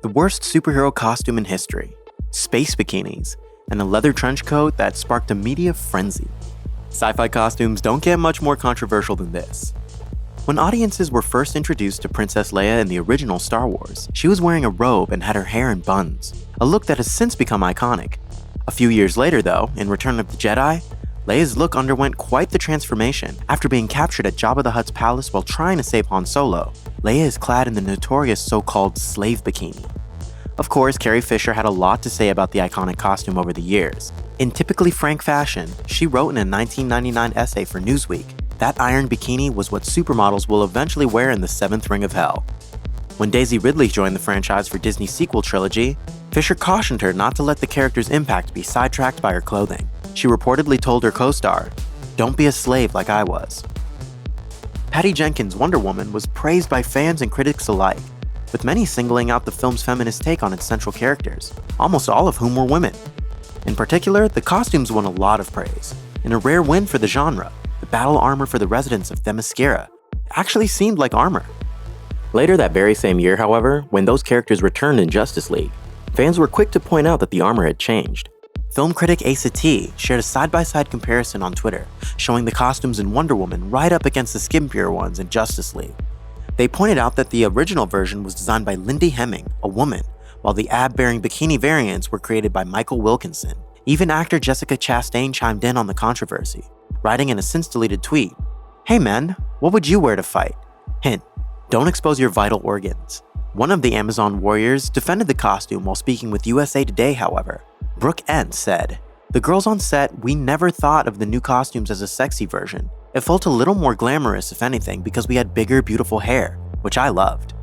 The worst superhero costume in history, space bikinis, and a leather trench coat that sparked a media frenzy. Sci-fi costumes don't get much more controversial than this. When audiences were first introduced to Princess Leia in the original Star Wars, she was wearing a robe and had her hair in buns, a look that has since become iconic. A few years later though, in Return of the Jedi, Leia's look underwent quite the transformation. After being captured at Jabba the Hutt's palace while trying to save Han Solo, Leia is clad in the notorious so-called slave bikini. Of course, Carrie Fisher had a lot to say about the iconic costume over the years. In typically frank fashion, she wrote in a 1999 essay for Newsweek that iron bikini was what supermodels will eventually wear in the 7th ring of hell. When Daisy Ridley joined the franchise for Disney's sequel trilogy, Fisher cautioned her not to let the character's impact be sidetracked by her clothing. She reportedly told her co-star, "Don't be a slave like I was." Patty Jenkins' Wonder Woman was praised by fans and critics alike, with many singling out the film's feminist take on its central characters, almost all of whom were women. In particular, the costumes won a lot of praise. In a rare win for the genre, the battle armor for the residents of Themyscira actually seemed like armor. Later that very same year, however, when those characters returned in Justice League, fans were quick to point out that the armor had changed. Film critic Asa T shared a side-by-side comparison on Twitter, showing the costumes in Wonder Woman right up against the skimpier ones in Justice League. They pointed out that the original version was designed by Lindy Hemming, a woman, while the ab-bearing bikini variants were created by Michael Wilkinson. Even actor Jessica Chastain chimed in on the controversy, writing in a since-deleted tweet, "Hey men, what would you wear to fight? Hint, don't expose your vital organs." One of the Amazon warriors defended the costume while speaking with USA Today, however. Brooke Ent said, "The girls on set, we never thought of the new costumes as a sexy version. It felt a little more glamorous, if anything, because we had bigger, beautiful hair, which I loved."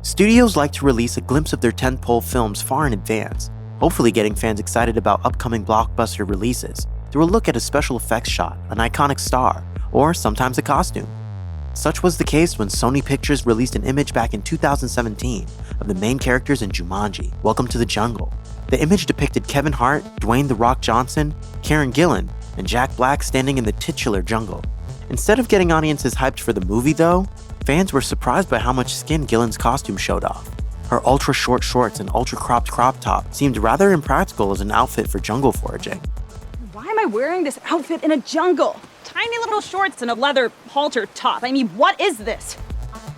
Studios like to release a glimpse of their tentpole films far in advance, hopefully getting fans excited about upcoming blockbuster releases through a look at a special effects shot, an iconic star, or sometimes a costume. Such was the case when Sony Pictures released an image back in 2017 of the main characters in Jumanji, Welcome to the Jungle. The image depicted Kevin Hart, Dwayne "The Rock" Johnson, Karen Gillan, and Jack Black standing in the titular jungle. Instead of getting audiences hyped for the movie though, fans were surprised by how much skin Gillan's costume showed off. Her ultra-short shorts and ultra-cropped crop top seemed rather impractical as an outfit for jungle foraging. Why am I wearing this outfit in a jungle? Tiny little shorts and a leather halter top. I mean, what is this?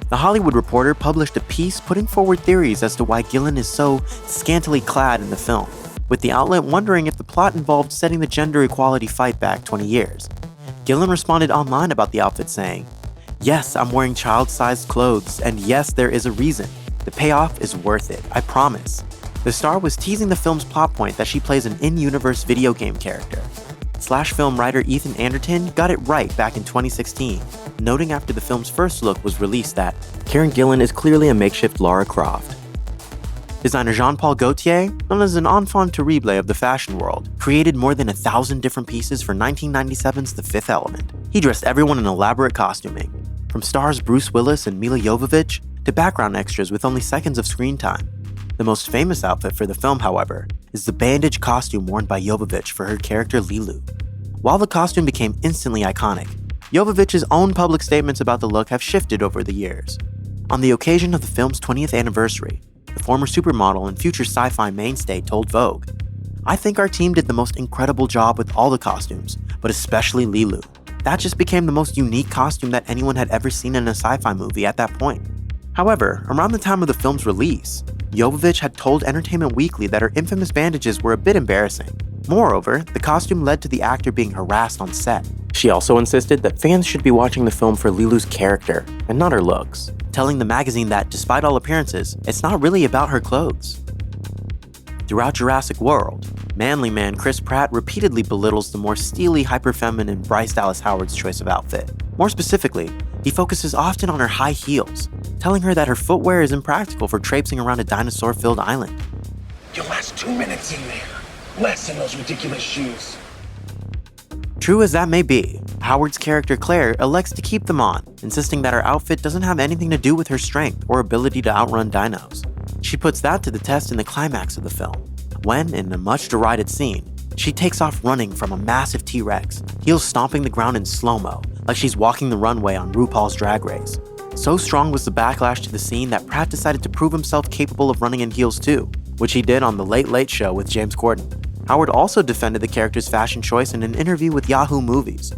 The Hollywood Reporter published a piece putting forward theories as to why Gillan is so scantily clad in the film, with the outlet wondering if the plot involved setting the gender equality fight back 20 years. Gillan responded online about the outfit saying, "Yes, I'm wearing child-sized clothes, and yes, there is a reason. The payoff is worth it, I promise." The star was teasing the film's plot point that she plays an in-universe video game character. SlashFilm writer Ethan Anderton got it right back in 2016, noting after the film's first look was released that Karen Gillan is clearly a makeshift Lara Croft. Designer Jean-Paul Gaultier, known as an enfant terrible of the fashion world, created more than 1,000 different pieces for 1997's The Fifth Element. He dressed everyone in elaborate costuming, from stars Bruce Willis and Mila Jovovich to background extras with only seconds of screen time. The most famous outfit for the film, however, is the bandage costume worn by Jovovich for her character Leeloo. While the costume became instantly iconic, Jovovich's own public statements about the look have shifted over the years. On the occasion of the film's 20th anniversary, the former supermodel and future sci-fi mainstay told Vogue, "I think our team did the most incredible job with all the costumes, but especially Leeloo. That just became the most unique costume that anyone had ever seen in a sci-fi movie at that point." However, around the time of the film's release, Jovovich had told Entertainment Weekly that her infamous bandages were a bit embarrassing. Moreover, the costume led to the actor being harassed on set. She also insisted that fans should be watching the film for Leeloo's character, and not her looks, telling the magazine that, despite all appearances, it's not really about her clothes. Throughout Jurassic World, manly man Chris Pratt repeatedly belittles the more steely, hyper-feminine Bryce Dallas Howard's choice of outfit. More specifically, he focuses often on her high heels, telling her that her footwear is impractical for traipsing around a dinosaur-filled island. "You'll last 2 minutes in there. Less in those ridiculous shoes." True as that may be, Howard's character Claire elects to keep them on, insisting that her outfit doesn't have anything to do with her strength or ability to outrun dinos. She puts that to the test in the climax of the film, when, in a much derided scene, she takes off running from a massive T-Rex, heels stomping the ground in slow-mo, like she's walking the runway on RuPaul's Drag Race. So strong was the backlash to the scene that Pratt decided to prove himself capable of running in heels too, which he did on The Late Late Show with James Corden. Howard also defended the character's fashion choice in an interview with Yahoo Movies,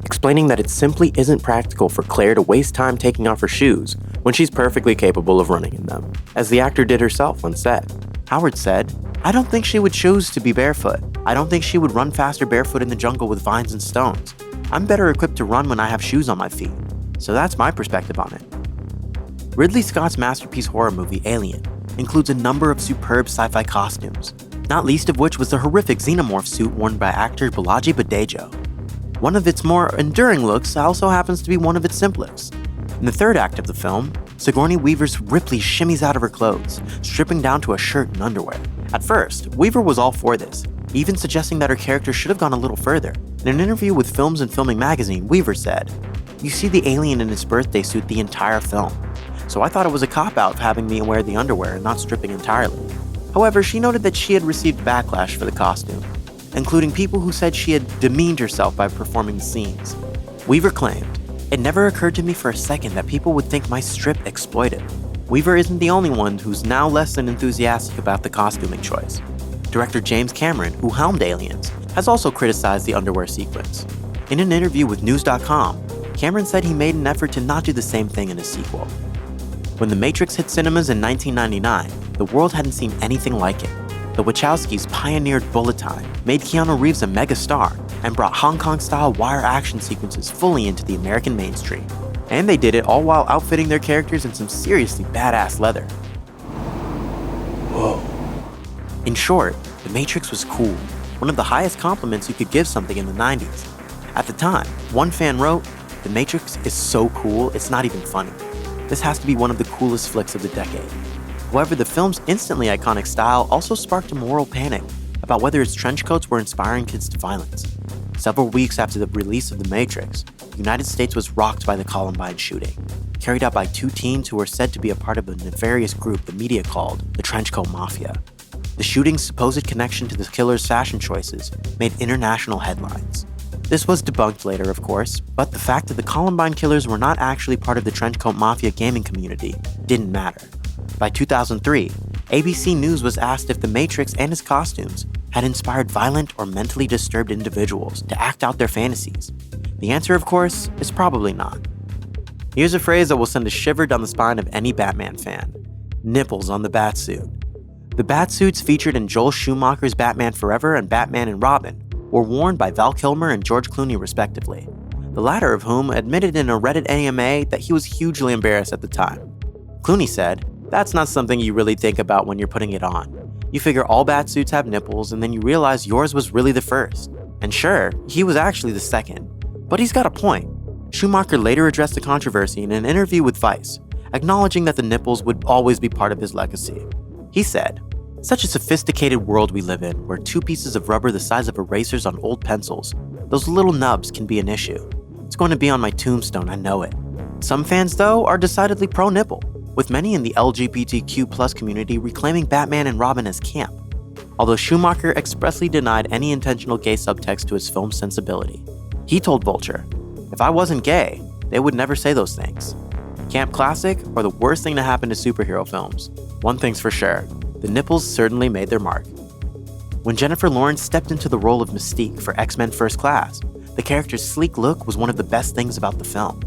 explaining that it simply isn't practical for Claire to waste time taking off her shoes when she's perfectly capable of running in them, as the actor did herself on set. Howard said, "I don't think she would choose to be barefoot. I don't think she would run faster barefoot in the jungle with vines and stones. I'm better equipped to run when I have shoes on my feet." So that's my perspective on it. Ridley Scott's masterpiece horror movie Alien includes a number of superb sci-fi costumes, not least of which was the horrific xenomorph suit worn by actor Balaji Badejo. One of its more enduring looks also happens to be one of its simplest. In the third act of the film, Sigourney Weaver's Ripley shimmies out of her clothes, stripping down to a shirt and underwear. At first, Weaver was all for this, even suggesting that her character should have gone a little further. In an interview with Films and Filming magazine, Weaver said, "You see the alien in his birthday suit the entire film, so I thought it was a cop-out having me wear the underwear and not stripping entirely." However, she noted that she had received backlash for the costume, including people who said she had demeaned herself by performing the scenes. Weaver claimed, "It never occurred to me for a second that people would think my strip exploitive." Weaver isn't the only one who's now less than enthusiastic about the costuming choice. Director James Cameron, who helmed Aliens, has also criticized the underwear sequence. In an interview with News.com, Cameron said he made an effort to not do the same thing in a sequel. When The Matrix hit cinemas in 1999, the world hadn't seen anything like it. The Wachowskis pioneered bullet time, made Keanu Reeves a mega star, and brought Hong Kong-style wire action sequences fully into the American mainstream. And they did it all while outfitting their characters in some seriously badass leather. Whoa. In short, The Matrix was cool, one of the highest compliments you could give something in the 90s. At the time, one fan wrote, "The Matrix is so cool, it's not even funny. This has to be one of the coolest flicks of the decade." However, the film's instantly iconic style also sparked a moral panic about whether its trench coats were inspiring kids to violence. Several weeks after the release of The Matrix, the United States was rocked by the Columbine shooting, carried out by two teens who were said to be a part of a nefarious group the media called the Trenchcoat Mafia. The shooting's supposed connection to the killer's fashion choices made international headlines. This was debunked later, of course, but the fact that the Columbine killers were not actually part of the Trenchcoat Mafia gaming community didn't matter. By 2003, ABC News was asked if The Matrix and his costumes had inspired violent or mentally disturbed individuals to act out their fantasies. The answer, of course, is probably not. Here's a phrase that will send a shiver down the spine of any Batman fan: nipples on the Batsuit. The Batsuits featured in Joel Schumacher's Batman Forever and Batman and Robin were worn by Val Kilmer and George Clooney respectively, the latter of whom admitted in a Reddit AMA that he was hugely embarrassed at the time. Clooney said, "That's not something you really think about when you're putting it on. You figure all Batsuits have nipples and then you realize yours was really the first. And sure, he was actually the second. But he's got a point." Schumacher later addressed the controversy in an interview with Vice, acknowledging that the nipples would always be part of his legacy. He said, "Such a sophisticated world we live in, where two pieces of rubber the size of erasers on old pencils, those little nubs can be an issue. It's going to be on my tombstone, I know it." Some fans, though, are decidedly pro-nipple, with many in the LGBTQ+ community reclaiming Batman and Robin as camp, although Schumacher expressly denied any intentional gay subtext to his film's sensibility. He told Vulture, "If I wasn't gay, they would never say those things. Camp classic or the worst thing to happen to superhero films. One thing's for sure, the nipples certainly made their mark." When Jennifer Lawrence stepped into the role of Mystique for X-Men First Class, the character's sleek look was one of the best things about the film.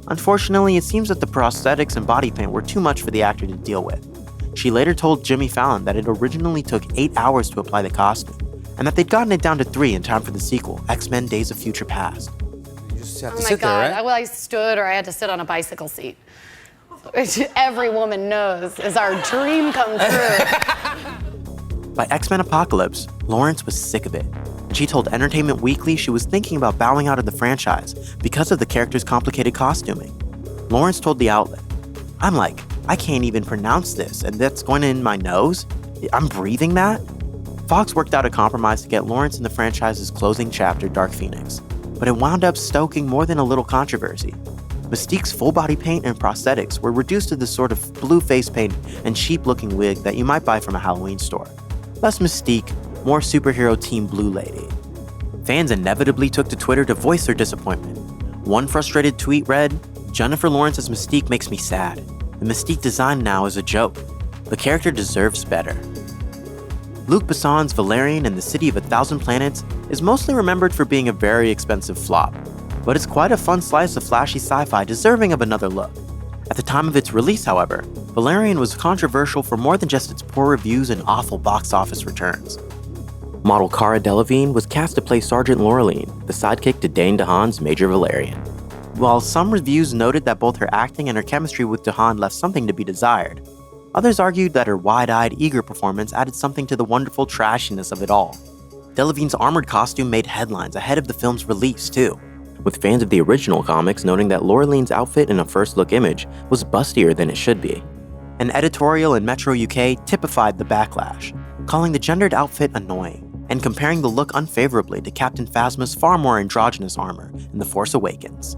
Unfortunately, it seems that the prosthetics and body paint were too much for the actor to deal with. She later told Jimmy Fallon that it originally took 8 hours to apply the costume, and that they'd gotten it down to 3 in time for the sequel, X-Men Days of Future Past. You just have to Oh my sit God, there, right? well, I stood or I had to sit on a bicycle seat. Which every woman knows is our dream come true. By X-Men Apocalypse, Lawrence was sick of it, and she told Entertainment Weekly she was thinking about bowing out of the franchise because of the character's complicated costuming. Lawrence told the outlet, "I'm like, I can't even pronounce this, and that's going in my nose? I'm breathing that?" Fox worked out a compromise to get Lawrence in the franchise's closing chapter, Dark Phoenix, but it wound up stoking more than a little controversy. Mystique's full body paint and prosthetics were reduced to the sort of blue face paint and cheap-looking wig that you might buy from a Halloween store. Less Mystique, more superhero Team Blue Lady. Fans inevitably took to Twitter to voice their disappointment. One frustrated tweet read, Jennifer Lawrence's Mystique makes me sad. The Mystique design now is a joke. The character deserves better. Luc Besson's Valerian in the City of a Thousand Planets is mostly remembered for being a very expensive flop, but it's quite a fun slice of flashy sci-fi deserving of another look. At the time of its release, however, Valerian was controversial for more than just its poor reviews and awful box office returns. Model Cara Delevingne was cast to play Sergeant Laureline, the sidekick to Dane DeHaan's Major Valerian. While some reviews noted that both her acting and her chemistry with DeHaan left something to be desired, others argued that her wide-eyed, eager performance added something to the wonderful trashiness of it all. Delevingne's armored costume made headlines ahead of the film's release, too, with fans of the original comics noting that Laureline's outfit in a first-look image was bustier than it should be. An editorial in Metro UK typified the backlash, calling the gendered outfit annoying, and comparing the look unfavorably to Captain Phasma's far more androgynous armor in The Force Awakens.